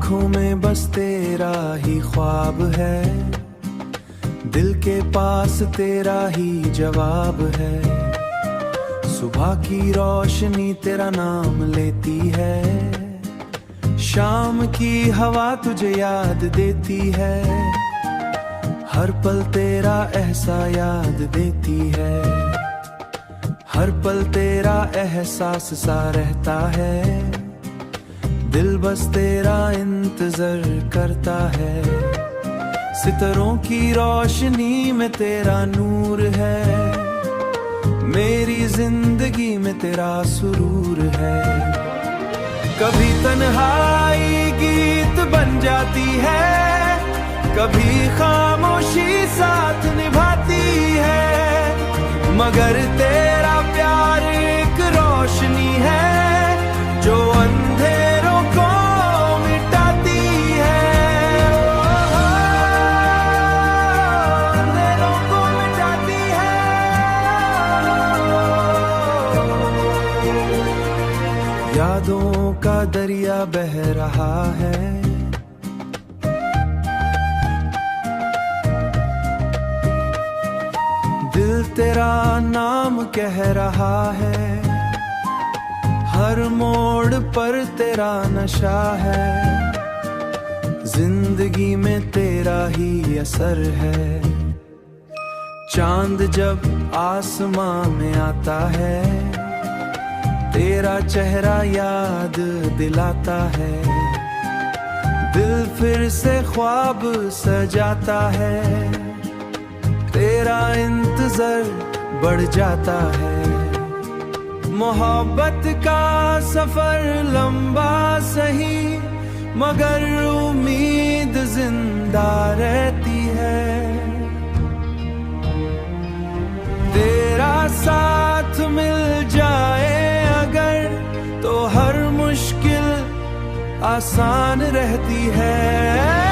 आंखों में बस तेरा ही ख्वाब है, दिल के पास तेरा ही जवाब है। सुबह की रोशनी तेरा नाम लेती है, शाम की हवा तुझे याद देती है। हर पल तेरा एहसास याद देती है, हर पल तेरा एहसास सा रहता है। दिल बस तेरा इंतजार करता है, सितारों की रोशनी में तेरा नूर है। मेरी जिंदगी में तेरा सुरूर है। कभी तन्हाई गीत बन जाती है, कभी खामोशी साथ निभाती है। मगर तेरा प्यार एक रोशनी है जो अंधेरों को मिटाती है। अंधेरों को मिटाती है। यादों का दरिया बह रहा है, दिल तेरा नाम कह रहा है। हर मोड़ पर तेरा नशा है, जिंदगी में तेरा ही असर है। चांद जब आसमां में आता है, तेरा चेहरा याद दिलाता है। दिल फिर से ख्वाब सजाता है, तेरा इंतजार बढ़ जाता है। मोहब्बत का सफर लंबा सही, मगर उम्मीद जिंदा रहती है। तेरा साथ मिल जाए अगर तो हर मुश्किल आसान रहती है।